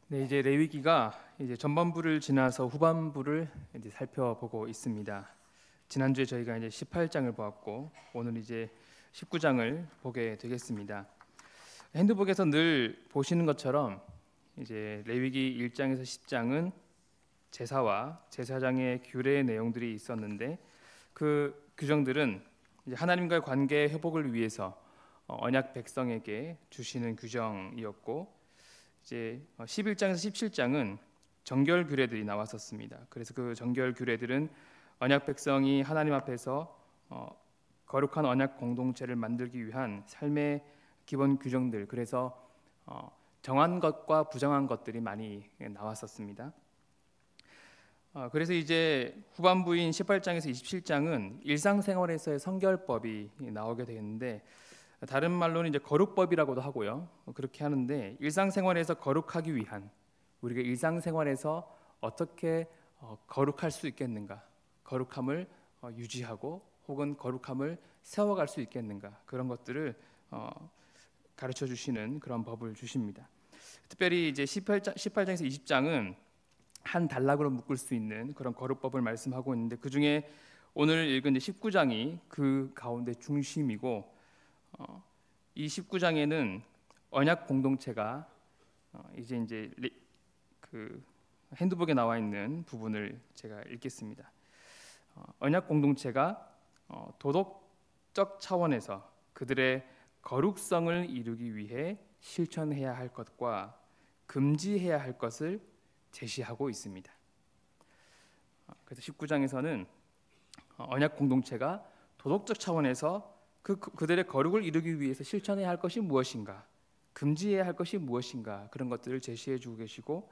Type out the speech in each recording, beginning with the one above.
네, 이제 레위기가 이제 전반부를 지나서 후반부를 이제 살펴보고 있습니다. 지난주에 저희가 이제 18장을 보았고 오늘 이제 19장을 보게 되겠습니다. 핸드북에서 늘 보시는 것처럼 이제 레위기 1장에서 10장은 제사와 제사장의 규례의 내용들이 있었는데 그 규정들은 이제 하나님과의 관계 회복을 위해서 언약 백성에게 주시는 규정이었고 이제 11장에서 17장은 정결 규례들이 나왔었습니다. 그래서 그 정결 규례들은 언약 백성이 하나님 앞에서 거룩한 언약 공동체를 만들기 위한 삶의 기본 규정들, 그래서 정한 것과 부정한 것들이 많이 나왔었습니다. 그래서 이제 후반부인 18장에서 27장은 일상생활에서의 성결법이 나오게 되는데, 다른 말로는 이제 거룩법이라고도 하고요. 그렇게 하는데, 일상생활에서 거룩하기 위한, 우리가 일상생활에서 어떻게 거룩할 수 있겠는가, 거룩함을 유지하고 혹은 거룩함을 세워갈 수 있겠는가, 그런 것들을 가르쳐 주시는 그런 법을 주십니다. 특별히 이제 18장에서 20장은 한 단락으로 묶을 수 있는 그런 거룩법을 말씀하고 있는데, 그 중에 오늘 읽은 이제 19장이 그 가운데 중심이고, 이 19장에는 언약 공동체가 이제 그 핸드북에 나와 있는 부분을 제가 읽겠습니다. 언약 공동체가 도덕적 차원에서 그들의 거룩성을 이루기 위해 실천해야 할 것과 금지해야 할 것을 제시하고 있습니다. 그래서 19장에서는 언약 공동체가 도덕적 차원에서 그들의 거룩을 이루기 위해서 실천해야 할 것이 무엇인가, 금지해야 할 것이 무엇인가, 그런 것들을 제시해 주고 계시고,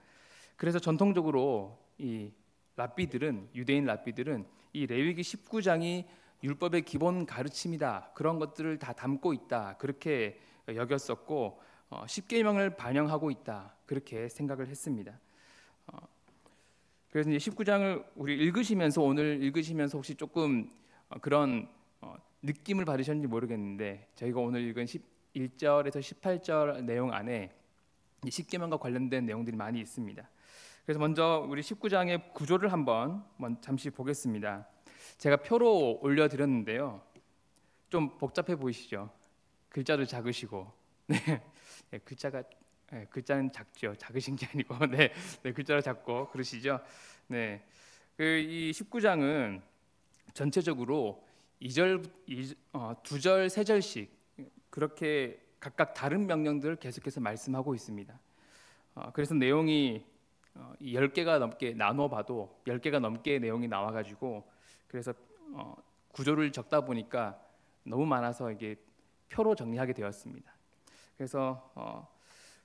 그래서 전통적으로 이 랍비들은, 유대인 랍비들은 이 레위기 19장이 율법의 기본 가르침이다, 그런 것들을 다 담고 있다, 그렇게 여겼었고, 십계명을 반영하고 있다, 그렇게 생각을 했습니다. 그래서 이제 19장을 우리 읽으시면서, 오늘 읽으시면서 혹시 조금 그런 느낌을 받으셨는지 모르겠는데, 저희가 오늘 읽은 11절에서 18절 내용 안에 십계명과 관련된 내용들이 많이 있습니다. 그래서 먼저 우리 19장의 구조를 한번 잠시 보겠습니다. 제가 표로 올려드렸는데요, 좀 복잡해 보이시죠? 글자도 작으시고, 네, 글자는 작죠. 작으신 게 아니고, 네, 글자도 작고 그러시죠. 네, 이 19장은 전체적으로 2절, 2절, 3절씩 그렇게 각각 다른 명령들을 계속해서 말씀하고 있습니다. 그래서 내용이 10개가 넘게 나눠봐도 10개가 넘게 내용이 나와가지고, 그래서 구조를 적다 보니까 너무 많아서 이게 표로 정리하게 되었습니다. 그래서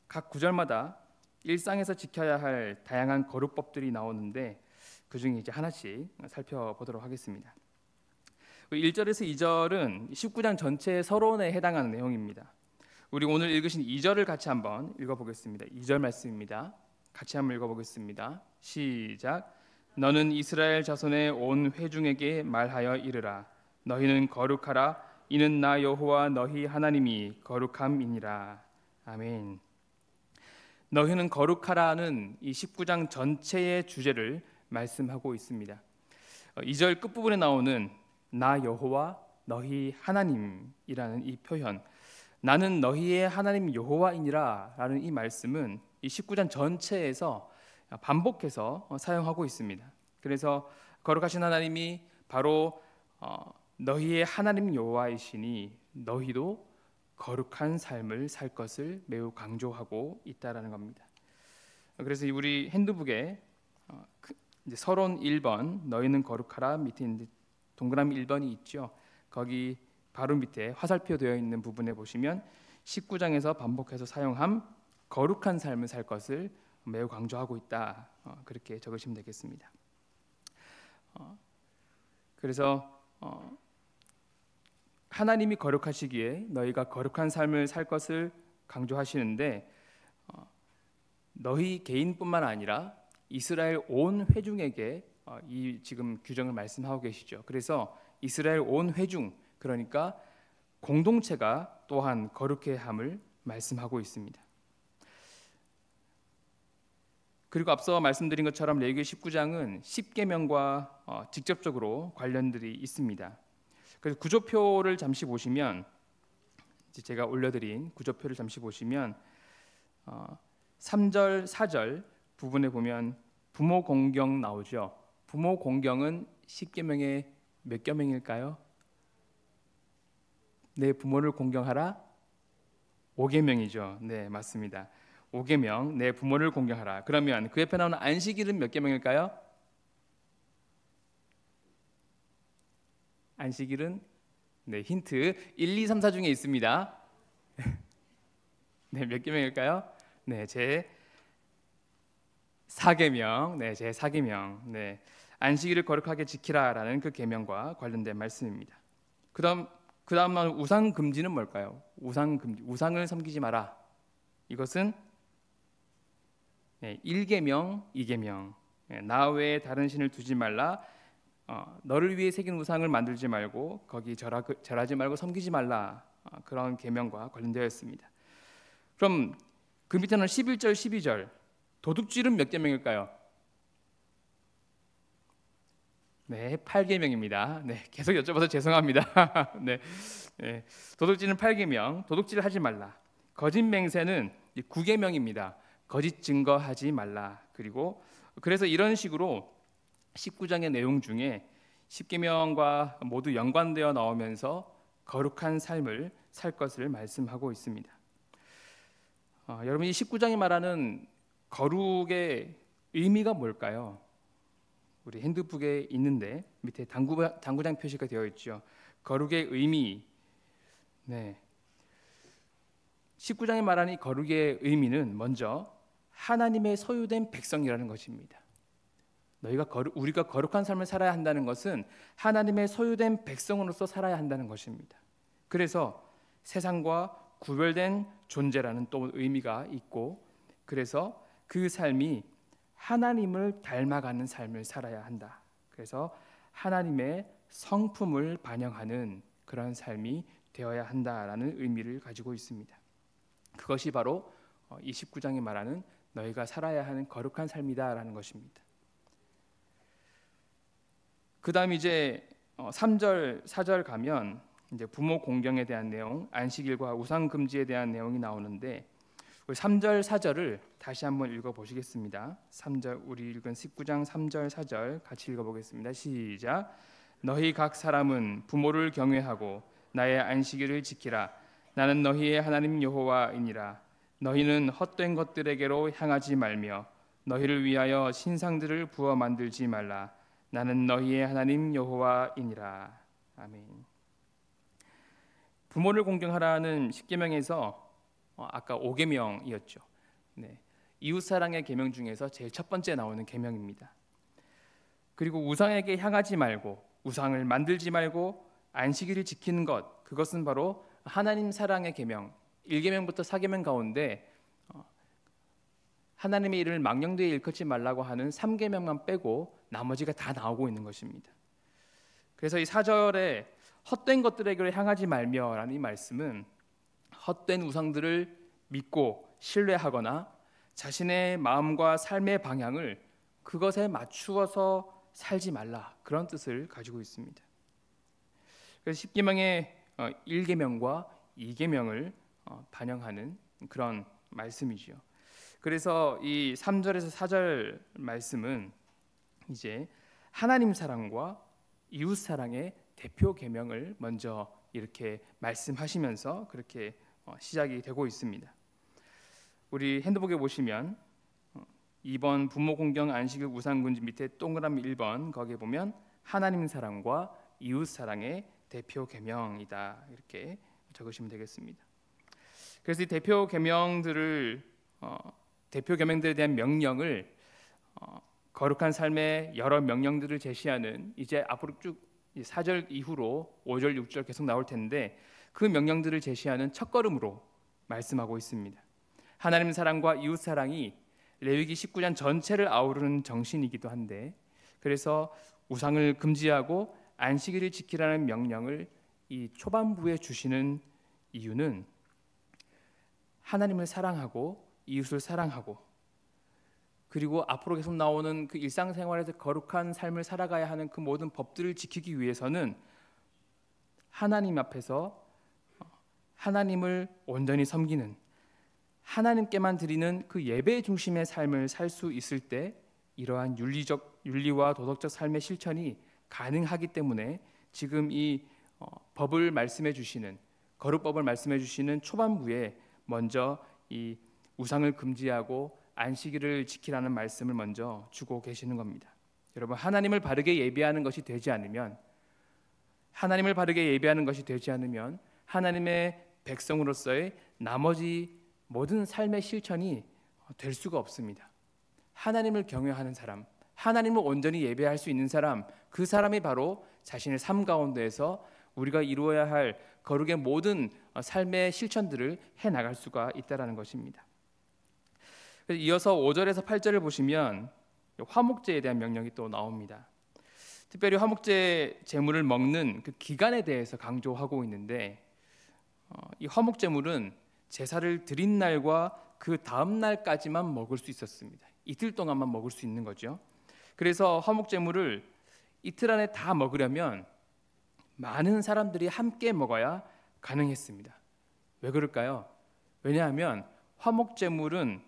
각 구절마다 일상에서 지켜야 할 다양한 거룩법들이 나오는데, 그 중에 이제 하나씩 살펴보도록 하겠습니다. 1절에서 2절은 19장 전체의 서론에 해당하는 내용입니다. 우리 오늘 읽으신 2절을 같이 한번 읽어보겠습니다. 2절 말씀입니다. 같이 한번 읽어보겠습니다. 시작. 너는 이스라엘 자손의 온 회중에게 말하여 이르라. 너희는 거룩하라. 이는 나 여호와 너희 하나님이 거룩함이니라. 아멘. 너희는 거룩하라는 이 19장 전체의 주제를 말씀하고 있습니다. 2절 끝부분에 나오는 나 여호와 너희 하나님이라는 이 표현, 나는 너희의 하나님 여호와이니라 라는 이 말씀은 이 19장 전체에서 반복해서 사용하고 있습니다. 그래서 거룩하신 하나님이 바로 너희의 하나님 여호와이시니 너희도 거룩한 삶을 살 것을 매우 강조하고 있다라는 겁니다. 그래서 우리 핸드북에 이제 서론 1번 너희는 거룩하라 밑에 동그라미 1번이 있죠. 거기 바로 밑에 화살표 되어 있는 부분에 보시면 19장에서 반복해서 사용한 거룩한 삶을 살 것을 매우 강조하고 있다, 그렇게 적으시면 되겠습니다. 그래서 하나님이 거룩하시기에 너희가 거룩한 삶을 살 것을 강조하시는데, 너희 개인뿐만 아니라 이스라엘 온 회중에게 이 지금 규정을 말씀하고 계시죠. 그래서 이스라엘 온 회중, 그러니까 공동체가 또한 거룩해야 함을 말씀하고 있습니다. 그리고 앞서 말씀드린 것처럼 레위기 19장은 10계명과 직접적으로 관련들이 있습니다. 그래서 구조표를 잠시 보시면, 이제 제가 올려드린 구조표를 잠시 보시면 3절, 4절 부분에 보면 부모 공경 나오죠. 부모 공경은 10계명의 몇 계명일까요? 내 부모를 공경하라. 5계명이죠. 네, 맞습니다. 5계명, 내 부모를 공경하라. 그러면 그 옆에 나오는 안식일은 몇 계명일까요? 안식일은, 네, 힌트 1, 2, 3, 4 중에 있습니다. 네, 몇 계명일까요? 네, 제 4계명. 네, 제 4계명. 네, 안식일을 거룩하게 지키라라는 그 계명과 관련된 말씀입니다. 그다음 우상 금지는 뭘까요? 우상 금지, 우상을 섬기지 마라. 이것은 1계명, 2계명. 나 외에 다른 신을 두지 말라. 너를 위해 새긴 우상을 만들지 말고 거기 절하지 말고 섬기지 말라. 그런 계명과 관련되어 있습니다. 그럼 그 밑에는 11절, 12절. 도둑질은 몇 계명일까요? 네, 8계명입니다. 네, 계속 여쭤봐서 죄송합니다. 네, 도둑질은 8계명. 도둑질을 하지 말라. 거짓 맹세는 9계명입니다. 거짓 증거하지 말라. 그래서 이런 식으로 19장의 내용 중에 10계명과 모두 연관되어 나오면서 거룩한 삶을 살 것을 말씀하고 있습니다. 여러분, 이 19장이 말하는 거룩의 의미가 뭘까요? 우리 핸드북에 있는데 밑에 당구장 표시가 되어 있죠. 거룩의 의미. 네. 19장에 말하는 이 거룩의 의미는 먼저 하나님의 소유된 백성이라는 것입니다. 우리가 거룩한 삶을 살아야 한다는 것은 하나님의 소유된 백성으로서 살아야 한다는 것입니다. 그래서 세상과 구별된 존재라는 또 의미가 있고, 그래서 그 삶이 하나님을 닮아가는 삶을 살아야 한다. 그래서 하나님의 성품을 반영하는 그런 삶이 되어야 한다라는 의미를 가지고 있습니다. 그것이 바로 이 19장이 말하는 너희가 살아야 하는 거룩한 삶이다라는 것입니다. 그 다음 이제 3절, 4절 가면 이제 부모 공경에 대한 내용, 안식일과 우상 금지에 대한 내용이 나오는데, 3절, 4절을 다시 한번 읽어보시겠습니다. 3절, 우리 읽은 19장 3절, 4절 같이 읽어보겠습니다. 시작. 너희 각 사람은 부모를 경외하고 나의 안식일을 지키라. 나는 너희의 하나님 여호와이니라. 너희는 헛된 것들에게로 향하지 말며 너희를 위하여 신상들을 부어 만들지 말라. 나는 너희의 하나님 여호와이니라. 아멘. 부모를 공경하라는 10계명에서 아까 5계명이었죠. 네. 이웃사랑의 계명 중에서 제일 첫 번째 나오는 계명입니다. 그리고 우상에게 향하지 말고 우상을 만들지 말고 안식일을 지키는 것, 그것은 바로 하나님 사랑의 계명. 1계명부터 4계명 가운데 하나님의 이름을 망령되이 일컫지 말라고 하는 3계명만 빼고 나머지가 다 나오고 있는 것입니다. 그래서 이 4절에 헛된 것들에게로 향하지 말며라는 이 말씀은 헛된 우상들을 믿고 신뢰하거나 자신의 마음과 삶의 방향을 그것에 맞추어서 살지 말라, 그런 뜻을 가지고 있습니다. 그래서 10계명의 1계명과 2계명을 반영하는 그런 말씀이지요. 그래서 이 3절에서 4절 말씀은 이제 하나님 사랑과 이웃 사랑의 대표 계명을 먼저 이렇게 말씀하시면서 그렇게 시작이 되고 있습니다. 우리 핸드북에 보시면 2번 부모 공경 안식일 우상 금지 밑에 동그라미 1번 거기에 보면 하나님 사랑과 이웃 사랑의 대표 계명이다, 이렇게 적으시면 되겠습니다. 그래서 이 대표 계명들에 대한 명령을 거룩한 삶의 여러 명령들을 제시하는, 이제 앞으로 쭉 4절 이후로 5절, 6절 계속 나올 텐데 그 명령들을 제시하는 첫걸음으로 말씀하고 있습니다. 하나님 사랑과 이웃 사랑이 레위기 19장 전체를 아우르는 정신이기도 한데, 그래서 우상을 금지하고 안식일을 지키라는 명령을 이 초반부에 주시는 이유는 하나님을 사랑하고 이웃을 사랑하고 그리고 앞으로 계속 나오는 그 일상생활에서 거룩한 삶을 살아가야 하는 그 모든 법들을 지키기 위해서는 하나님 앞에서 하나님을 온전히 섬기는, 하나님께만 드리는 그 예배 중심의 삶을 살 수 있을 때 이러한 윤리와 도덕적 삶의 실천이 가능하기 때문에 지금 이 법을 말씀해 주시는, 거룩법을 말씀해 주시는 초반부에 먼저 이 우상을 금지하고 안식일을 지키라는 말씀을 먼저 주고 계시는 겁니다. 여러분, 하나님을 바르게 예배하는 것이 되지 않으면, 하나님의 백성으로서의 나머지 모든 삶의 실천이 될 수가 없습니다. 하나님을 경외하는 사람, 하나님을 온전히 예배할 수 있는 사람, 그 사람이 바로 자신의 삶 가운데에서 우리가 이루어야 할 거룩의 모든 삶의 실천들을 해나갈 수가 있다는 것입니다. 이어서 5절에서 8절을 보시면 화목제에 대한 명령이 또 나옵니다. 특별히 화목제 제물을 먹는 그 기간에 대해서 강조하고 있는데, 이 화목제물은 제사를 드린 날과 그 다음 날까지만 먹을 수 있었습니다. 이틀 동안만 먹을 수 있는 거죠. 그래서 화목제물을 이틀 안에 다 먹으려면 많은 사람들이 함께 먹어야 가능했습니다. 왜 그럴까요? 왜냐하면 화목제물은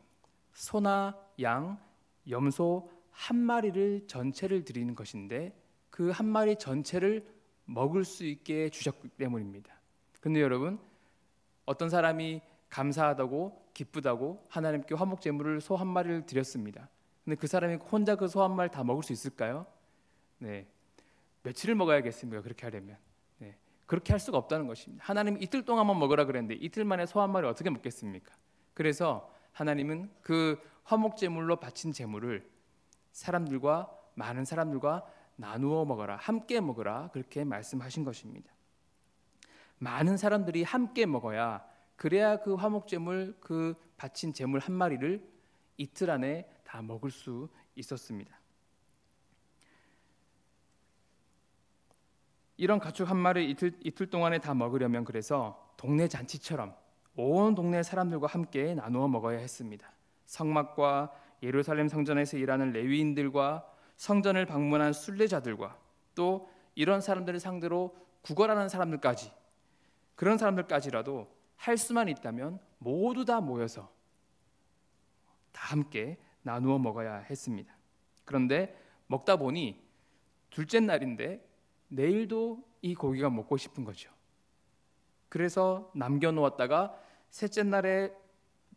소나 양, 염소 한 마리를 전체를 드리는 것인데 그 한 마리 전체를 먹을 수 있게 주셨기 때문입니다. 근데 여러분, 어떤 사람이 감사하다고 기쁘다고 하나님께 화목제물을 소 한 마리를 드렸습니다. 근데 그 사람이 혼자 그 소 한 마리 다 먹을 수 있을까요? 네, 며칠을 먹어야겠습니까? 그렇게 하려면. 네, 그렇게 할 수가 없다는 것입니다. 하나님이 이틀 동안만 먹으라 그랬는데 이틀 만에 소 한 마리 어떻게 먹겠습니까? 그래서 하나님은 그 화목제물로 바친 제물을 많은 사람들과 나누어 먹어라, 함께 먹어라, 그렇게 말씀하신 것입니다. 많은 사람들이 함께 먹어야, 그래야 그 화목제물, 그 바친 제물 한 마리를 이틀 안에 다 먹을 수 있었습니다. 이런 가축 한 마리 이틀 동안에 다 먹으려면 그래서 동네 잔치처럼 온 동네 사람들과 함께 나누어 먹어야 했습니다. 성막과 예루살렘 성전에서 일하는 레위인들과 성전을 방문한 순례자들과 또 이런 사람들을 상대로 구걸하는 사람들까지, 그런 사람들까지라도 할 수만 있다면 모두 다 모여서 다 함께 나누어 먹어야 했습니다. 그런데 먹다 보니 둘째 날인데 내일도 이 고기가 먹고 싶은 거죠. 그래서 남겨놓았다가 셋째 날에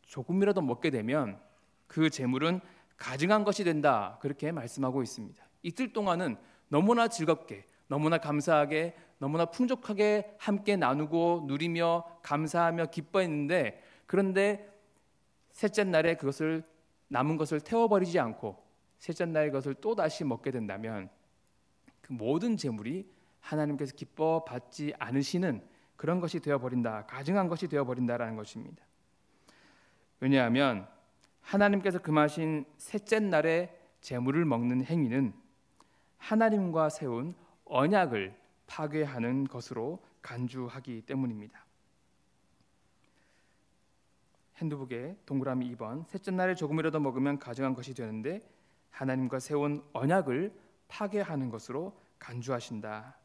조금이라도 먹게 되면 그 제물은 가증한 것이 된다, 그렇게 말씀하고 있습니다. 이틀 동안은 너무나 즐겁게, 너무나 감사하게, 너무나 풍족하게 함께 나누고 누리며 감사하며 기뻐했는데, 그런데 셋째 날에 그것을 남은 것을 태워버리지 않고 셋째 날에 그것을 또다시 먹게 된다면 그 모든 제물이 하나님께서 기뻐 받지 않으시는 그런 것이 되어버린다, 가증한 것이 되어버린다라는 것입니다. 왜냐하면 하나님께서 금하신 셋째 날에 제물을 먹는 행위는 하나님과 세운 언약을 파괴하는 것으로 간주하기 때문입니다. 핸드북에 동그라미 2번, 셋째 날에 조금이라도 먹으면 가증한 것이 되는데 하나님과 세운 언약을 파괴하는 것으로 간주하신다.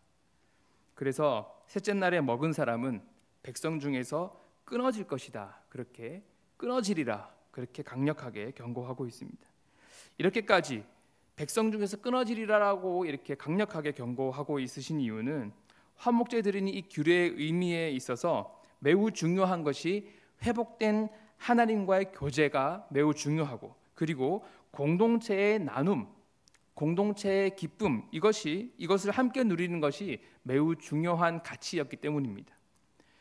그래서 셋째 날에 먹은 사람은 백성 중에서 끊어질 것이다, 그렇게 끊어지리라, 그렇게 강력하게 경고하고 있습니다. 이렇게까지 백성 중에서 끊어지리라라고 이렇게 강력하게 경고하고 있으신 이유는 화목제 드리는 이 규례의 의미에 있어서 매우 중요한 것이 회복된 하나님과의 교제가 매우 중요하고, 그리고 공동체의 나눔, 공동체의 기쁨, 이것을 함께 누리는 것이 매우 중요한 가치였기 때문입니다.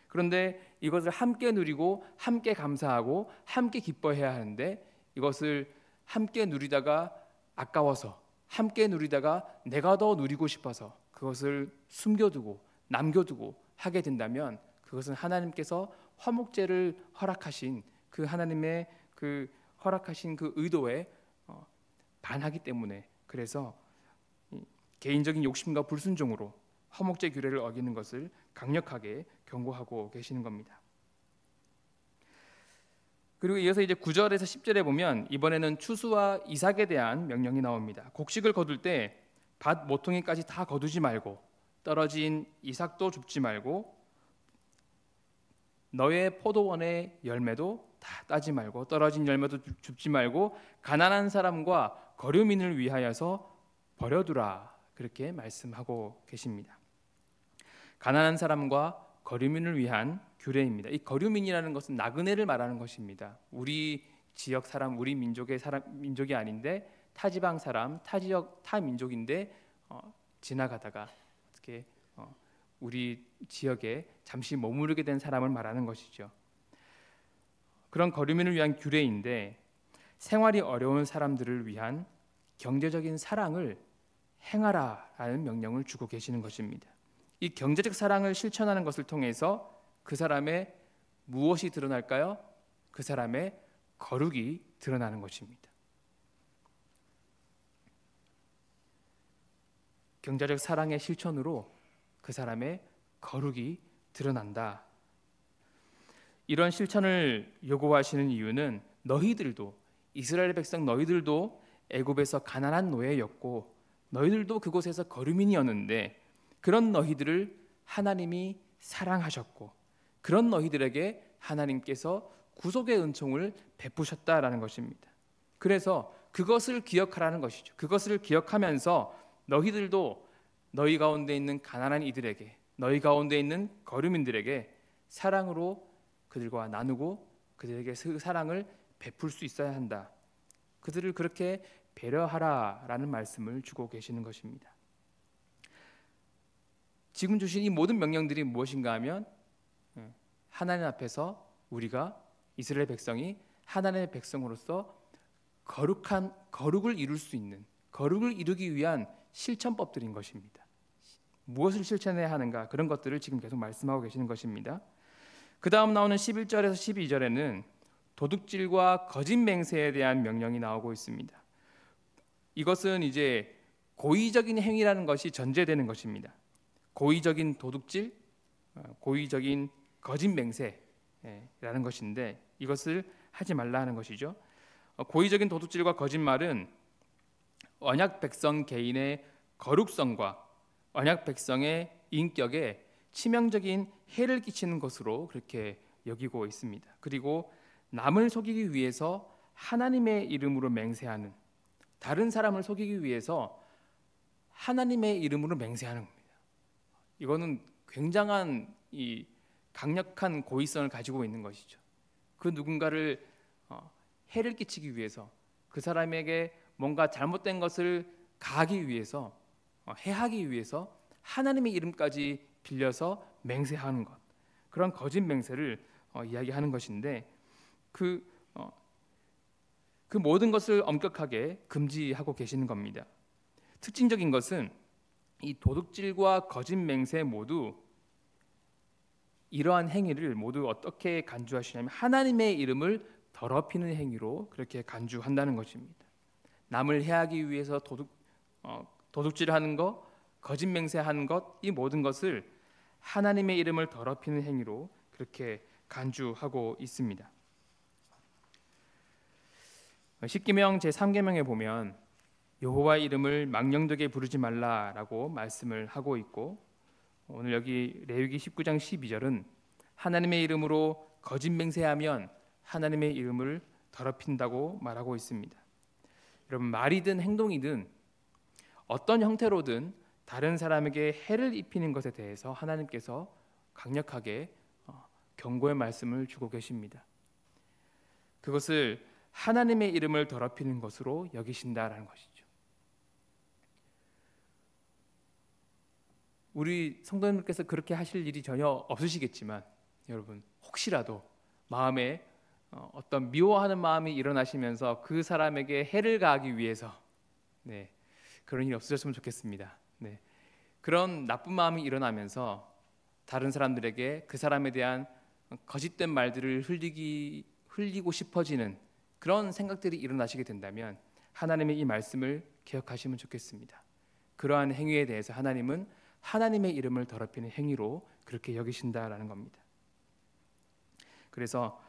그런데 이것을 함께 누리고 함께 감사하고 함께 기뻐해야 하는데 이것을 함께 누리다가 아까워서, 함께 누리다가 내가 더 누리고 싶어서 그것을 숨겨두고 남겨두고 하게 된다면 그것은 하나님께서 화목제를 허락하신 그 하나님의 그 허락하신 그 의도에 반하기 때문에, 그래서 개인적인 욕심과 불순종으로 화목제 규례를 어기는 것을 강력하게 경고하고 계시는 겁니다. 그리고 이어서 이제 9절에서 10절에 보면 이번에는 추수와 이삭에 대한 명령이 나옵니다. 곡식을 거둘 때 밭 모퉁이까지 다 거두지 말고 떨어진 이삭도 줍지 말고 너의 포도원의 열매도 다 따지 말고 떨어진 열매도 줍지 말고 가난한 사람과 거류민을 위하여서 버려두라, 그렇게 말씀하고 계십니다. 가난한 사람과 거류민을 위한 규례입니다. 이 거류민이라는 것은 나그네를 말하는 것입니다. 우리 지역 사람, 우리 민족의 민족이 아닌데 타 지방 사람, 타 지역, 타 민족인데 지나가다가 어떻게 우리 지역에 잠시 머무르게 된 사람을 말하는 것이죠. 그런 거류민을 위한 규례인데 생활이 어려운 사람들을 위한 경제적인 사랑을 행하라라는 명령을 주고 계시는 것입니다. 이 경제적 사랑을 실천하는 것을 통해서 그 사람의 무엇이 드러날까요? 그 사람의 거룩이 드러나는 것입니다. 경제적 사랑의 실천으로 그 사람의 거룩이 드러난다. 이런 실천을 요구하시는 이유는 너희들도, 이스라엘 백성 너희들도 애굽에서 가난한 노예였고 너희들도 그곳에서 거류민이었는데 그런 너희들을 하나님이 사랑하셨고 그런 너희들에게 하나님께서 구속의 은총을 베푸셨다라는 것입니다. 그래서 그것을 기억하라는 것이죠. 그것을 기억하면서 너희들도 너희 가운데 있는 가난한 이들에게, 너희 가운데 있는 거류민들에게 사랑으로 그들과 나누고 그들에게 그 사랑을 베풀 수 있어야 한다. 그들을 그렇게 배려하라라는 말씀을 주고 계시는 것입니다. 지금 주신 이 모든 명령들이 무엇인가 하면 하나님 앞에서 우리가 이스라엘 백성이 하나님의 백성으로서 거룩을 이룰 수 있는, 거룩을 이루기 위한 실천법들인 것입니다. 무엇을 실천해야 하는가, 그런 것들을 지금 계속 말씀하고 계시는 것입니다. 그 다음 나오는 11절에서 12절에는 도둑질과 거짓 맹세에 대한 명령이 나오고 있습니다. 이것은 이제 고의적인 행위라는 것이 전제되는 것입니다. 고의적인 도둑질, 고의적인 거짓 맹세라는 것인데 이것을 하지 말라 하는 것이죠. 고의적인 도둑질과 거짓말은 언약 백성 개인의 거룩성과 언약 백성의 인격에 치명적인 해를 끼치는 것으로 그렇게 여기고 있습니다. 그리고 남을 속이기 위해서 하나님의 이름으로 맹세하는, 다른 사람을 속이기 위해서 하나님의 이름으로 맹세하는 겁니다. 이거는 굉장한 이 강력한 고의성을 가지고 있는 것이죠. 그 누군가를 해를 끼치기 위해서, 그 사람에게 뭔가 잘못된 것을 가하기 위해서, 해하기 위해서 하나님의 이름까지 빌려서 맹세하는 것, 그런 거짓 맹세를 이야기하는 것인데 그 모든 것을 엄격하게 금지하고 계시는 겁니다. 특징적인 것은 이 도둑질과 거짓 맹세 모두 이러한 행위를 모두 어떻게 간주하시냐면 하나님의 이름을 더럽히는 행위로 그렇게 간주한다는 것입니다. 남을 해하기 위해서 도둑질하는 것, 거짓 맹세하는 것, 이 모든 것을 하나님의 이름을 더럽히는 행위로 그렇게 간주하고 있습니다. 십계명 제3계명에 보면 여호와의 이름을 망령되게 부르지 말라라고 말씀을 하고 있고, 오늘 여기 레위기 19장 12절은 하나님의 이름으로 거짓 맹세하면 하나님의 이름을 더럽힌다고 말하고 있습니다. 여러분, 말이든 행동이든 어떤 형태로든 다른 사람에게 해를 입히는 것에 대해서 하나님께서 강력하게 경고의 말씀을 주고 계십니다. 그것을 하나님의 이름을 더럽히는 것으로 여기신다라는 것이죠. 우리 성도님께서 그렇게 하실 일이 전혀 없으시겠지만 여러분, 혹시라도 마음에 어떤 미워하는 마음이 일어나시면서 그 사람에게 해를 가하기 위해서 그런 일이 없으셨으면 좋겠습니다. 그런 나쁜 마음이 일어나면서 다른 사람들에게 그 사람에 대한 거짓된 말들을 흘리고 싶어지는 그런 생각들이 일어나시게 된다면 하나님의 이 말씀을 기억하시면 좋겠습니다. 그러한 행위에 대해서 하나님은 하나님의 이름을 더럽히는 행위로 그렇게 여기신다라는 겁니다. 그래서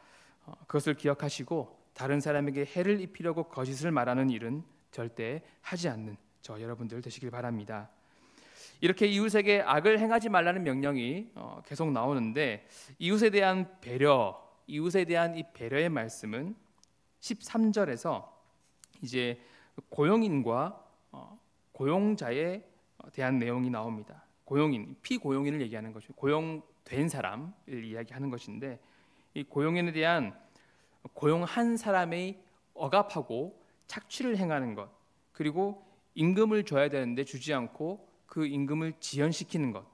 그것을 기억하시고 다른 사람에게 해를 입히려고 거짓을 말하는 일은 절대 하지 않는 저 여러분들 되시길 바랍니다. 이렇게 이웃에게 악을 행하지 말라는 명령이 계속 나오는데 이웃에 대한 배려, 이웃에 대한 이 배려의 말씀은 13절에서 이제 고용인과 고용자에 대한 내용이 나옵니다. 고용인, 피고용인을 얘기하는 것이고 고용된 사람을 이야기하는 것인데 이 고용인에 대한 고용한 사람의 억압하고 착취를 행하는 것, 그리고 임금을 줘야 되는데 주지 않고 그 임금을 지연시키는 것,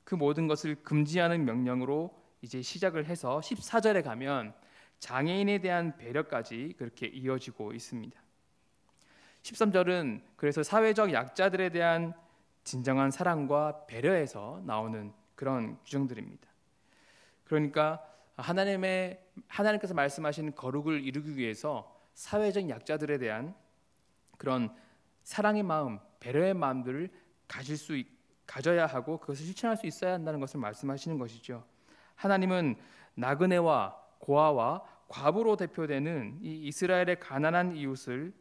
그 모든 것을 금지하는 명령으로 이제 시작을 해서 14절에 가면 장애인에 대한 배려까지 그렇게 이어지고 있습니다. 13절은 그래서 사회적 약자들에 대한 진정한 사랑과 배려에서 나오는 그런 규정들입니다. 그러니까 하나님께서 말씀하신 거룩을 이루기 위해서 사회적 약자들에 대한 그런 사랑의 마음, 배려의 마음들을 가져야 하고 그것을 실천할 수 있어야 한다는 것을 말씀하시는 것이죠. 하나님은 나그네와 고아와 과부로 대표되는 이 이스라엘의 가난한 이웃을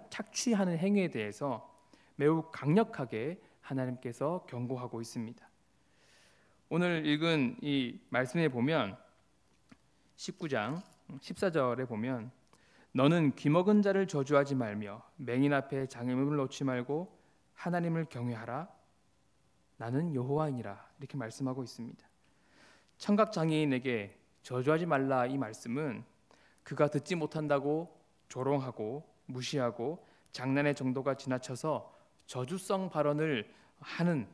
착취하는 행위에 대해서 매우 강력하게 하나님께서 경고하고 있습니다. 오늘 읽은 이 말씀에 보면 19장 14절에 보면 너는 귀먹은 자를 저주하지 말며 맹인 앞에 장애물을 놓지 말고 하나님을 경외하라. 나는 여호와이니라. 이렇게 말씀하고 있습니다. 청각 장애인에게 저주하지 말라 이 말씀은 그가 듣지 못한다고 조롱하고 무시하고 장난의 정도가 지나쳐서 저주성 발언을 하는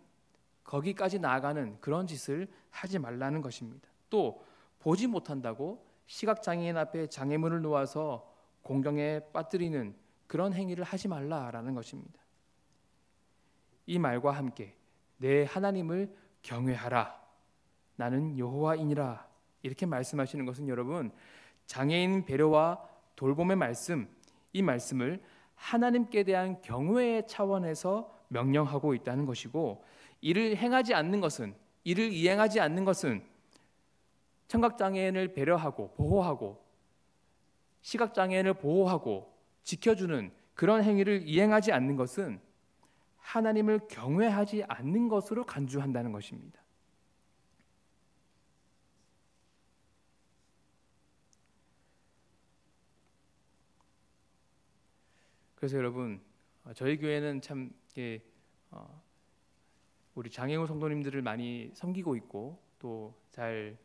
거기까지 나아가는 그런 짓을 하지 말라는 것입니다. 또 보지 못한다고 시각장애인 앞에 장애물을 놓아서 공경에 빠뜨리는 그런 행위를 하지 말라라는 것입니다. 이 말과 함께 내 하나님을 경외하라. 나는 여호와이니라. 이렇게 말씀하시는 것은 여러분 장애인 배려와 돌봄의 말씀, 이 말씀을 하나님께 대한 경외의 차원에서 명령하고 있다는 것이고 이를 이행하지 않는 것은 청각장애인을 배려하고 보호하고 시각장애인을 보호하고 지켜주는 그런 행위를 이행하지 않는 것은 하나님을 경외하지 않는 것으로 간주한다는 것입니다. 그래서 여러분 저희 교회는 참 우리 장애우 성도님들을 많이 섬기고 있고 또 잘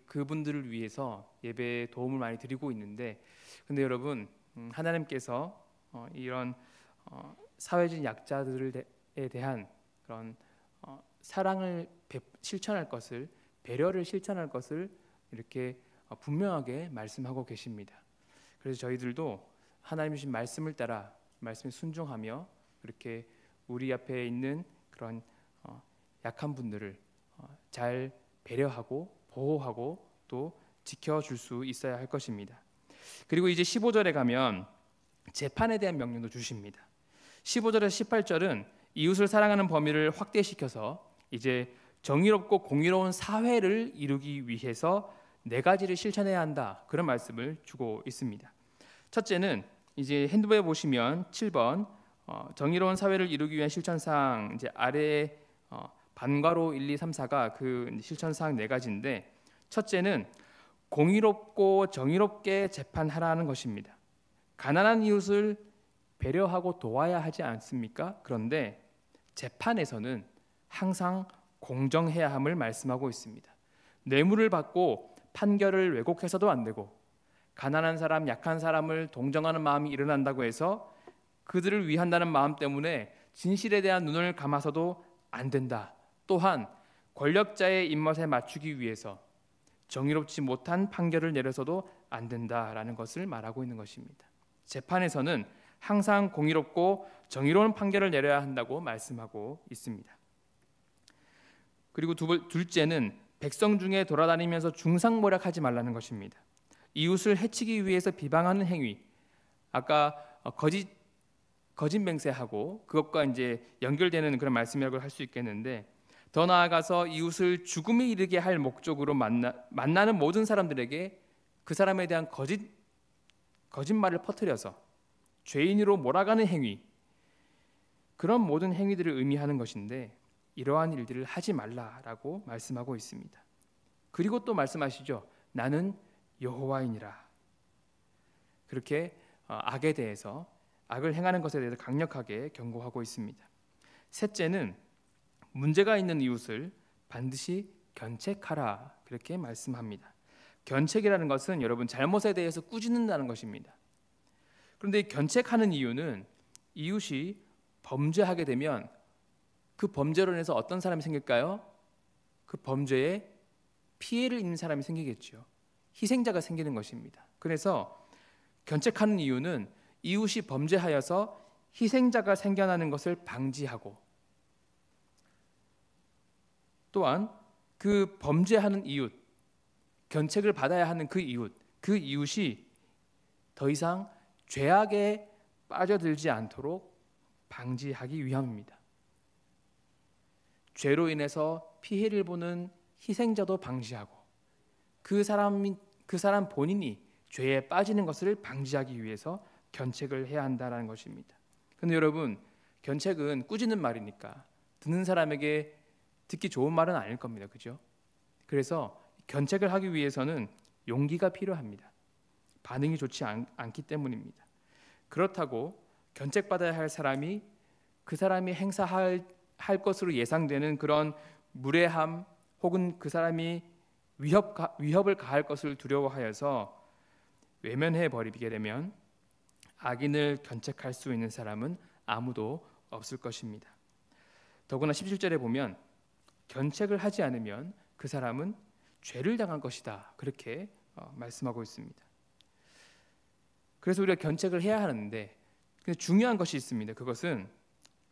그분들을 위해서 예배에 도움을 많이 드리고 있는데 근데 여러분 하나님께서 이런 사회적 약자들에 대한 그런 사랑을 실천할 것을 배려를 실천할 것을 이렇게 분명하게 말씀하고 계십니다. 그래서 저희들도 하나님 주신 말씀을 따라 말씀에 순종하며 그렇게 우리 앞에 있는 그런 약한 분들을 잘 배려하고 보호하고 또 지켜줄 수 있어야 할 것입니다. 그리고 이제 15절에 가면 재판에 대한 명령도 주십니다. 15절에서 18절은 이웃을 사랑하는 범위를 확대시켜서 이제 정의롭고 공의로운 사회를 이루기 위해서 4가지를 실천해야 한다. 그런 말씀을 주고 있습니다. 첫째는 이제 핸드부에 보시면 7번 정의로운 사회를 이루기 위한 실천사항 이제 아래에 반괄호 1, 2, 3, 4가 그 실천사항 4가지인데 첫째는 공의롭고 정의롭게 재판하라는 것입니다. 가난한 이웃을 배려하고 도와야 하지 않습니까? 그런데 재판에서는 항상 공정해야 함을 말씀하고 있습니다. 뇌물을 받고 판결을 왜곡해서도 안 되고 가난한 사람, 약한 사람을 동정하는 마음이 일어난다고 해서 그들을 위한다는 마음 때문에 진실에 대한 눈을 감아서도 안 된다. 또한 권력자의 입맛에 맞추기 위해서 정의롭지 못한 판결을 내려서도 안 된다라는 것을 말하고 있는 것입니다. 재판에서는 항상 공의롭고 정의로운 판결을 내려야 한다고 말씀하고 있습니다. 그리고 둘째는 백성 중에 돌아다니면서 중상모략하지 말라는 것입니다. 이웃을 해치기 위해서 비방하는 행위, 아까 거짓 맹세하고 그것과 이제 연결되는 그런 말씀이라고 할 수 있겠는데 더 나아가서 이웃을 죽음에 이르게 할 목적으로 만나는 모든 사람들에게 그 사람에 대한 거짓말을 퍼뜨려서 죄인으로 몰아가는 행위, 그런 모든 행위들을 의미하는 것인데 이러한 일들을 하지 말라라고 말씀하고 있습니다. 그리고 또 말씀하시죠. 나는 여호와이니라. 그렇게 악에 대해서, 악을 행하는 것에 대해서 강력하게 경고하고 있습니다. 셋째는 문제가 있는 이웃을 반드시 견책하라, 그렇게 말씀합니다. 견책이라는 것은 여러분 잘못에 대해서 꾸짖는다는 것입니다. 그런데 견책하는 이유는 이웃이 범죄하게 되면 그 범죄로 인해서 어떤 사람이 생길까요? 그 범죄에 피해를 입는 사람이 생기겠죠. 희생자가 생기는 것입니다. 그래서 견책하는 이유는 이웃이 범죄하여서 희생자가 생겨나는 것을 방지하고, 또한 그 범죄하는 이웃, 견책을 받아야 하는 그 이웃이 더 이상 죄악에 빠져들지 않도록 방지하기 위함입니다. 죄로 인해서 피해를 보는 희생자도 방지하고 그 사람 본인이 죄에 빠지는 것을 방지하기 위해서 견책을 해야 한다는 것입니다. 그런데 여러분, 견책은 꾸짖는 말이니까 듣는 사람에게 듣기 좋은 말은 아닐 겁니다. 그죠? 그래서 견책을 하기 위해서는 용기가 필요합니다. 반응이 좋지 않기 때문입니다. 그렇다고 견책받아야 할 사람이 그 사람이 행사할 것으로 예상되는 그런 무례함 혹은 그 사람이 위협을 가할 것을 두려워하여서 외면해 버리게 되면 악인을 견책할 수 있는 사람은 아무도 없을 것입니다. 더구나 17절에 보면 견책을 하지 않으면 그 사람은 죄를 당할 것이다, 그렇게 말씀하고 있습니다. 그래서 우리가 견책을 해야 하는데 중요한 것이 있습니다. 그것은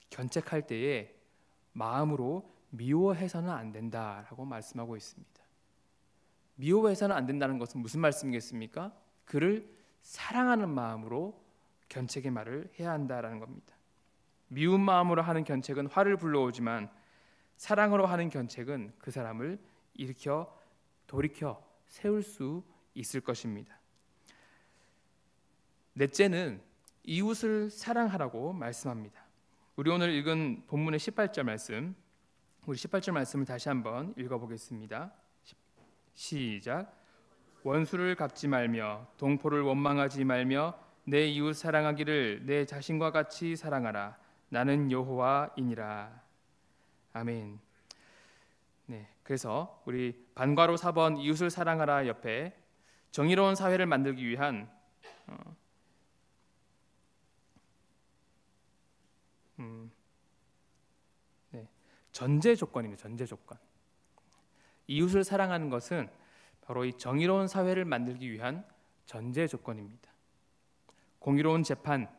견책할 때에 마음으로 미워해서는 안 된다라고 말씀하고 있습니다. 미워해서는 안 된다는 것은 무슨 말씀이겠습니까? 그를 사랑하는 마음으로 견책의 말을 해야 한다라는 겁니다. 미운 마음으로 하는 견책은 화를 불러오지만 사랑으로 하는 견책은 그 사람을 돌이켜 세울 수 있을 것입니다. 넷째는 이웃을 사랑하라고 말씀합니다. 우리 오늘 읽은 본문의 18절 말씀, 우리 18절 말씀을 다시 한번 읽어보겠습니다. 시작. 원수를 갚지 말며 동포를 원망하지 말며 내 이웃 사랑하기를 내 자신과 같이 사랑하라. 나는 여호와이니라. 아멘. 네, 그래서 우리 반괄호 4번 이웃을 사랑하라 옆에 정의로운 사회를 만들기 위한 전제 조건입니다. 전제 조건. 이웃을 사랑하는 것은 바로 이 정의로운 사회를 만들기 위한 전제 조건입니다. 공의로운 재판,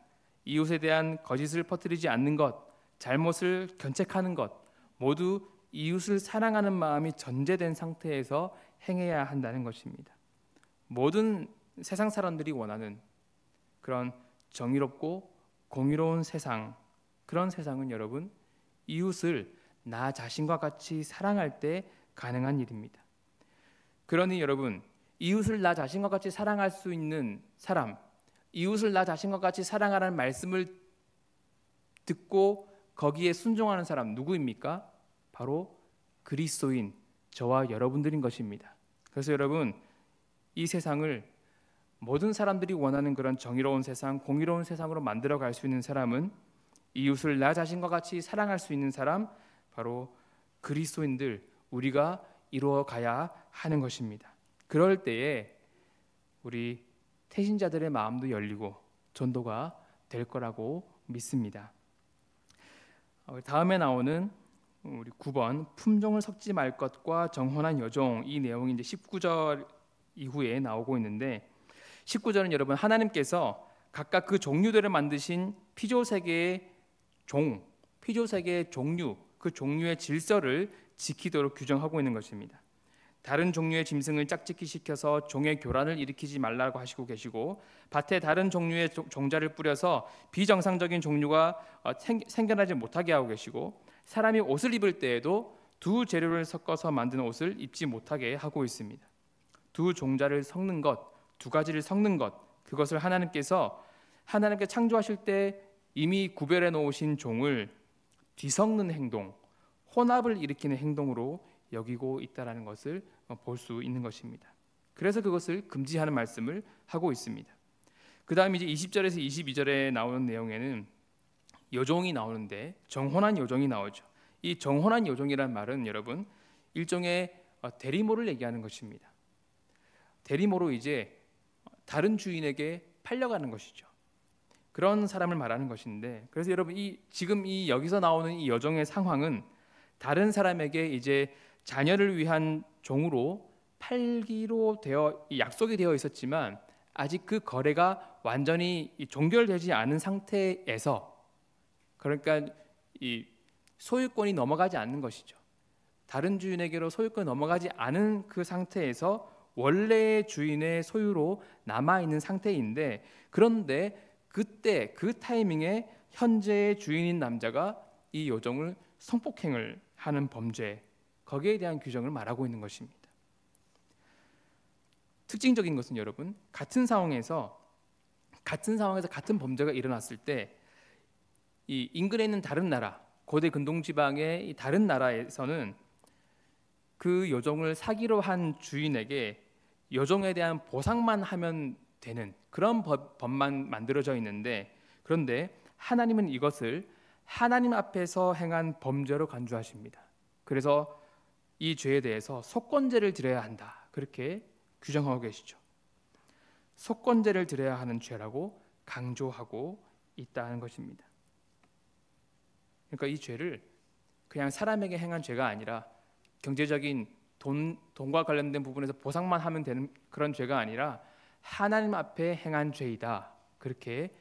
이웃에 대한 거짓을 퍼뜨리지 않는 것, 잘못을 견책하는 것, 모두 이웃을 사랑하는 마음이 전제된 상태에서 행해야 한다는 것입니다. 모든 세상 사람들이 원하는 그런 정의롭고 공의로운 세상, 그런 세상은 여러분 이웃을 나 자신과 같이 사랑할 때 가능한 일입니다. 그러니 여러분, 이웃을 나 자신과 같이 사랑할 수 있는 사람, 이웃을 나 자신과 같이 사랑하라는 말씀을 듣고 거기에 순종하는 사람 누구입니까? 바로 그리스도인 저와 여러분들인 것입니다. 그래서 여러분, 이 세상을 모든 사람들이 원하는 그런 정의로운 세상, 공의로운 세상으로 만들어갈 수 있는 사람은 이웃을 나 자신과 같이 사랑할 수 있는 사람, 바로 그리스도인들, 우리가 이루어가야 하는 것입니다. 그럴 때에 우리 태신자들의 마음도 열리고 전도가 될 거라고 믿습니다. 다음에 나오는 우리 9번 품종을 섞지 말 것과 정혼한 여종, 이 내용이 이제 19절 이후에 나오고 있는데 19절은 여러분 하나님께서 각각 그 종류들을 만드신 피조세계의 피조세계의 종류, 그 종류의 질서를 지키도록 규정하고 있는 것입니다. 다른 종류의 짐승을 짝짓기 시켜서 종의 교란을 일으키지 말라고 하시고 계시고, 밭에 다른 종류의 종자를 뿌려서 비정상적인 종류가 생겨나지 못하게 하고 계시고, 사람이 옷을 입을 때에도 두 재료를 섞어서 만든 옷을 입지 못하게 하고 있습니다. 두 종자를 섞는 것, 두 가지를 섞는 것, 그것을 하나님께 창조하실 때 이미 구별해 놓으신 종을 뒤섞는 행동, 혼합을 일으키는 행동으로 여기고 있다라는 것을 볼 수 있는 것입니다. 그래서 그것을 금지하는 말씀을 하고 있습니다. 그 다음 이제 20절에서 22절에 나오는 내용에는 여종이 나오는데 정혼한 여종이 나오죠. 이 정혼한 여종이란 말은 여러분 일종의 대리모를 얘기하는 것입니다. 대리모로 이제 다른 주인에게 팔려가는 것이죠. 그런 사람을 말하는 것인데, 그래서 여러분 지금 여기서 나오는 이 여종의 상황은 다른 사람에게 이제 자녀를 위한 종으로 팔기로 약속이 되어 있었지만 아직 그 거래가 완전히 종결되지 않은 상태에서, 그러니까 이 소유권이 넘어가지 않는 것이죠. 다른 주인에게로 소유권이 넘어가지 않은 그 상태에서 원래의 주인의 소유로 남아있는 상태인데, 그런데 그때 그 타이밍에 현재의 주인인 남자가 이 여종을 성폭행을 하는 범죄, 거기에 대한 규정을 말하고 있는 것입니다. 특징적인 것은 여러분 같은 상황에서 같은 범죄가 일어났을 때 이 인근에 있는 다른 나라, 고대 근동지방의 다른 나라에서는 그 여종을 사기로 한 주인에게 여종에 대한 보상만 하면 되는 그런 법만 만들어져 있는데, 그런데 하나님은 이것을 하나님 앞에서 행한 범죄로 간주하십니다. 그래서 이 죄에 대해서 속건제를 드려야 한다, 그렇게 규정하고 계시죠. 속건제를 드려야 하는 죄라고 강조하고 있다는 것입니다. 그러니까 이 죄를 그냥 사람에게 행한 죄가 아니라 경제적인 돈과 관련된 부분에서 보상만 하면 되는 그런 죄가 아니라 하나님 앞에 행한 죄이다, 그렇게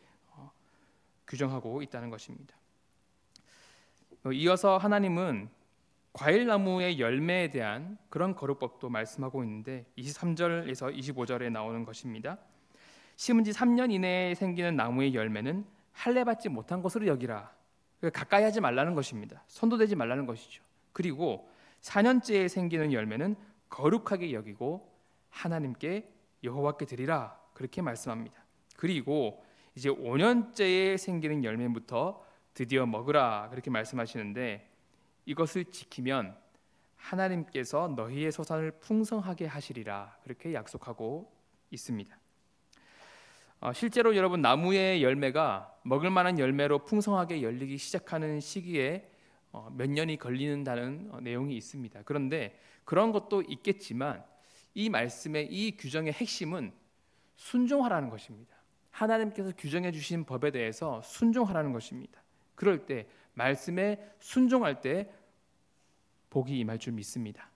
규정하고 있다는 것입니다. 이어서 하나님은 과일나무의 열매에 대한 그런 거룩법도 말씀하고 있는데 23절에서 25절에 나오는 것입니다. 심은 지 3년 이내에 생기는 나무의 열매는 할례받지 못한 것으로 여기라. 가까이 하지 말라는 것입니다. 손도대지 말라는 것이죠. 그리고 4년째에 생기는 열매는 거룩하게 여기고 하나님께 여호와께 드리라, 그렇게 말씀합니다. 그리고 이제 5년째에 생기는 열매부터 드디어 먹으라, 그렇게 말씀하시는데, 이것을 지키면 하나님께서 너희의 소산을 풍성하게 하시리라, 그렇게 약속하고 있습니다. 실제로 여러분 나무의 열매가 먹을 만한 열매로 풍성하게 열리기 시작하는 시기에 몇 년이 걸리는다는 내용이 있습니다. 그런데 그런 것도 있겠지만 이 말씀의 이 규정의 핵심은 순종하라는 것입니다. 하나님께서 규정해 주신 법에 대해서 순종하라는 것입니다. 그럴 때 말씀에 순종할 때 복이 임할 줄 믿습니다.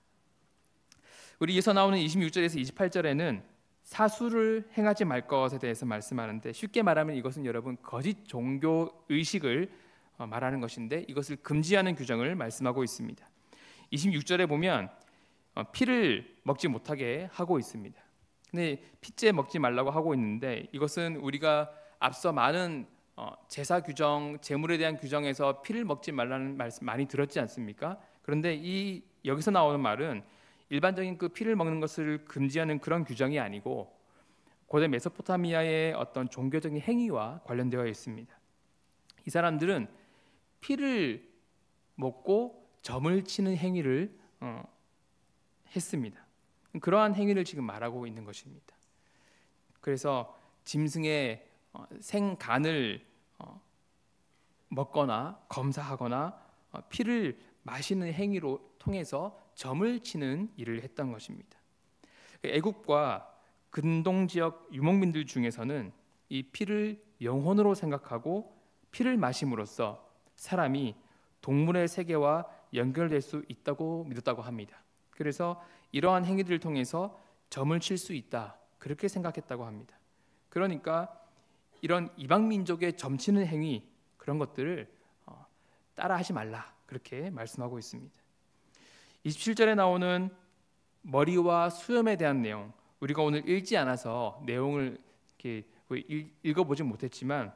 우리 이어서 나오는 26절에서 28절에는 사수를 행하지 말 것에 대해서 말씀하는데, 쉽게 말하면 이것은 여러분 거짓 종교 의식을 말하는 것인데 이것을 금지하는 규정을 말씀하고 있습니다. 26절에 보면 피를 먹지 못하게 하고 있습니다. 근데 피째 먹지 말라고 하고 있는데, 이것은 우리가 앞서 많은 제사 규정, 제물에 대한 규정에서 피를 먹지 말라는 말씀 많이 들었지 않습니까? 그런데 여기서 나오는 말은 일반적인 그 피를 먹는 것을 금지하는 그런 규정이 아니고 고대 메소포타미아의 어떤 종교적인 행위와 관련되어 있습니다. 이 사람들은 피를 먹고 점을 치는 행위를 했습니다. 그러한 행위를 지금 말하고 있는 것입니다. 그래서 짐승의 생간을 먹거나 검사하거나 피를 마시는 행위로 통해서 점을 치는 일을 했던 것입니다. 애국과 근동 지역 유목민들 중에서는 이 피를 영혼으로 생각하고 피를 마심으로써 사람이 동물의 세계와 연결될 수 있다고 믿었다고 합니다. 그래서 이러한 행위들을 통해서 점을 칠 수 있다, 그렇게 생각했다고 합니다. 그러니까 이런 이방 민족의 점치는 행위, 그런 것들을 따라하지 말라, 그렇게 말씀하고 있습니다. 27절에 나오는 머리와 수염에 대한 내용, 우리가 오늘 읽지 않아서 내용을 이렇게 읽어보지 못했지만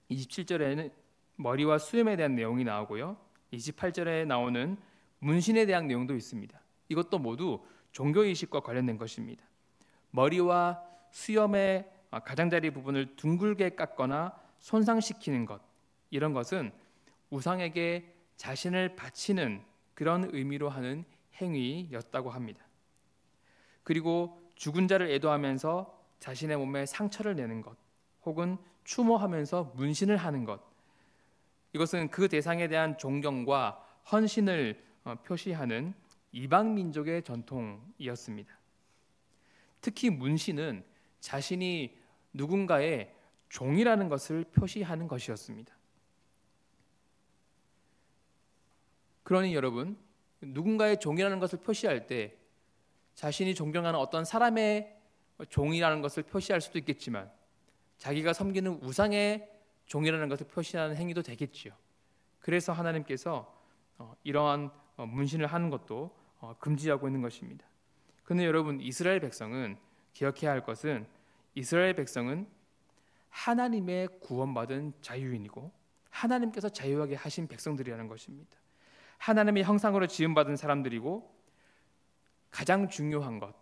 27절에는 머리와 수염에 대한 내용이 나오고요, 28절에 나오는 문신에 대한 내용도 있습니다. 이것도 모두 종교의식과 관련된 것입니다. 머리와 수염의 가장자리 부분을 둥글게 깎거나 손상시키는 것, 이런 것은 우상에게 자신을 바치는 그런 의미로 하는 행위였다고 합니다. 그리고 죽은 자를 애도하면서 자신의 몸에 상처를 내는 것, 혹은 추모하면서 문신을 하는 것, 이것은 그 대상에 대한 존경과 헌신을 표시하는 이방 민족의 전통이었습니다. 특히 문신은 자신이 누군가의 종이라는 것을 표시하는 것이었습니다. 그러니 여러분, 누군가의 종이라는 것을 표시할 때 자신이 존경하는 어떤 사람의 종이라는 것을 표시할 수도 있겠지만 자기가 섬기는 우상의 종이라는 것을 표시하는 행위도 되겠지요. 그래서 하나님께서 이러한 문신을 하는 것도 금지하고 있는 것입니다. 그런데 여러분, 이스라엘 백성은 기억해야 할 것은 이스라엘 백성은 하나님의 구원받은 자유인이고 하나님께서 자유하게 하신 백성들이라는 것입니다. 하나님의 형상으로 지음받은 사람들이고 가장 중요한 것,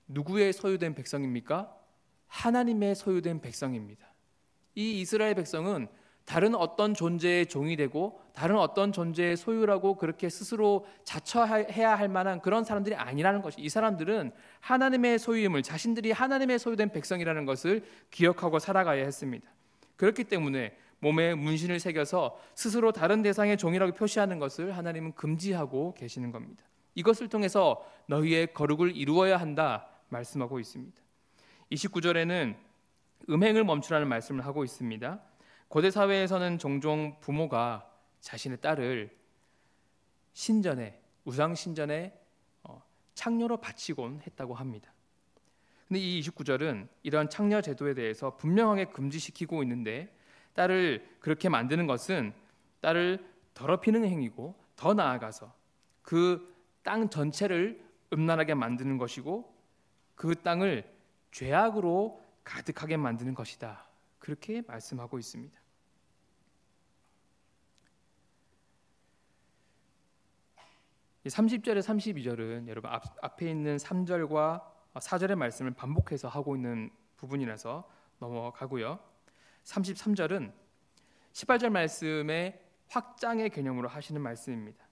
누구의 소유된 백성입니까? 하나님의 소유된 백성입니다. 이 이스라엘 백성은 다른 어떤 존재의 종이 되고 다른 어떤 존재의 소유라고 그렇게 스스로 자처해야 할 만한 그런 사람들이 아니라는 것이, 이 사람들은 하나님의 소유임을, 자신들이 하나님의 소유된 백성이라는 것을 기억하고 살아가야 했습니다. 그렇기 때문에 몸에 문신을 새겨서 스스로 다른 대상의 종이라고 표시하는 것을 하나님은 금지하고 계시는 겁니다. 이것을 통해서 너희의 거룩을 이루어야 한다 말씀하고 있습니다. 29절에는 음행을 멈추라는 말씀을 하고 있습니다. 고대 사회에서는 종종 부모가 자신의 딸을 신전에, 우상 신전에 창녀로 바치곤 했다고 합니다. 근데 이 29절은 이러한 창녀 제도에 대해서 분명하게 금지시키고 있는데, 딸을 그렇게 만드는 것은 딸을 더럽히는 행위고 더 나아가서 그 땅 전체를 음란하게 만드는 것이고 그 땅을 죄악으로 가득하게 만드는 것이다, 그렇게 말씀하고 있습니다. 이 30절에 32절은 여러분 앞에 있는 3절과 4절의 말씀을 반복해서 하고 있는 부분이라서 넘어가고요. 33절은 18절 말씀의 확장의 개념으로 하시는 말씀입니다.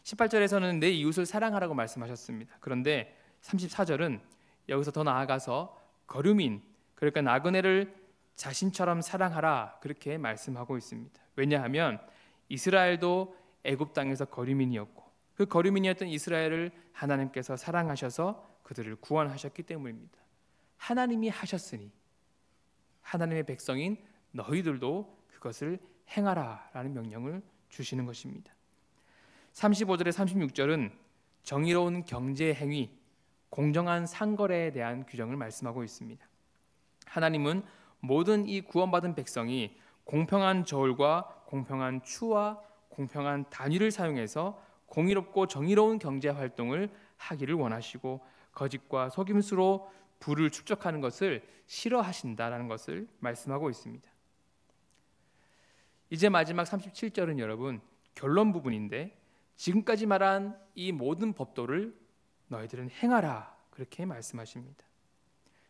18절에서는 내 이웃을 사랑하라고 말씀하셨습니다. 그런데 34절은 여기서 더 나아가서 거류민, 그러니까 나그네를 자신처럼 사랑하라, 그렇게 말씀하고 있습니다. 왜냐하면 이스라엘도 애굽 땅에서 거류민이었고 그 거류민이었던 이스라엘을 하나님께서 사랑하셔서 그들을 구원하셨기 때문입니다. 하나님이 하셨으니 하나님의 백성인 너희들도 그것을 행하라라는 명령을 주시는 것입니다. 35절에 36절은 정의로운 경제 행위, 공정한 상거래에 대한 규정을 말씀하고 있습니다. 하나님은 모든 이 구원받은 백성이 공평한 저울과 공평한 추와 공평한 단위를 사용해서 공의롭고 정의로운 경제 활동을 하기를 원하시고 거짓과 속임수로 부를 축적하는 것을 싫어하신다라는 것을 말씀하고 있습니다. 이제 마지막 37절은 여러분 결론 부분인데, 지금까지 말한 이 모든 법도를 너희들은 행하라, 그렇게 말씀하십니다.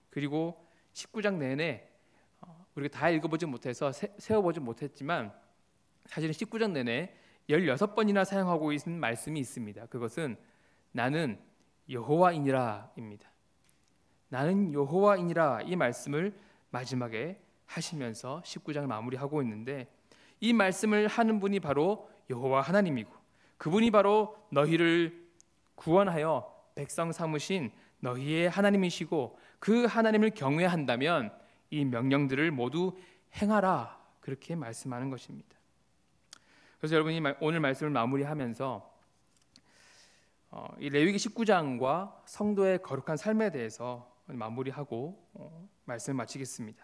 그리고 19장 내내 우리가 다 읽어보지 못해서 세워보지 못했지만 사실은 19장 내내 16번이나 사용하고 있는 말씀이 있습니다. 그것은 나는 여호와이니라입니다. 나는 여호와이니라, 이 말씀을 마지막에 하시면서 19장을 마무리하고 있는데, 이 말씀을 하는 분이 바로 여호와 하나님이고 그분이 바로 너희를 구원하여 백성 삼으신 너희의 하나님이시고 그 하나님을 경외한다면 이 명령들을 모두 행하라, 그렇게 말씀하는 것입니다. 그래서 여러분이 오늘 말씀을 마무리하면서 이 레위기 19장과 성도의 거룩한 삶에 대해서 마무리하고 말씀을 마치겠습니다.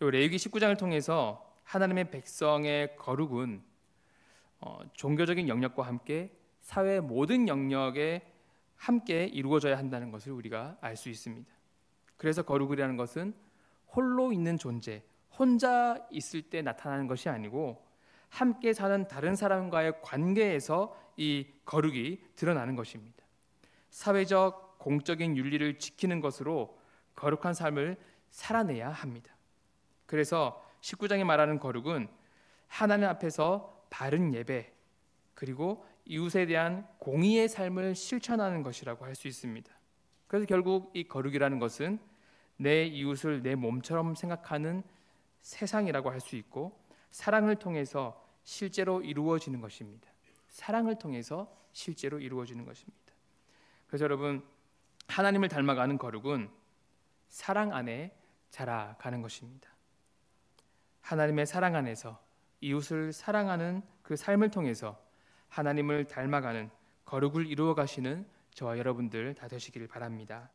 이 레위기 19장을 통해서 하나님의 백성의 거룩은 종교적인 영역과 함께 사회의 모든 영역에 함께 이루어져야 한다는 것을 우리가 알 수 있습니다. 그래서 거룩이라는 것은 홀로 있는 존재, 혼자 있을 때 나타나는 것이 아니고 함께 사는 다른 사람과의 관계에서 이 거룩이 드러나는 것입니다. 사회적 공적인 윤리를 지키는 것으로 거룩한 삶을 살아내야 합니다. 그래서 19장에 말하는 거룩은 하나님 앞에서 바른 예배, 그리고 이웃에 대한 공의의 삶을 실천하는 것이라고 할 수 있습니다. 그래서 결국 이 거룩이라는 것은 내 이웃을 내 몸처럼 생각하는 세상이라고 할 수 있고, 사랑을 통해서 실제로 이루어지는 것입니다. 사랑을 통해서 실제로 이루어지는 것입니다. 그래서 여러분, 하나님을 닮아가는 거룩은 사랑 안에 자라가는 것입니다. 하나님의 사랑 안에서 이웃을 사랑하는 그 삶을 통해서 하나님을 닮아가는 거룩을 이루어 가시는 저와 여러분들 다 되시기를 바랍니다.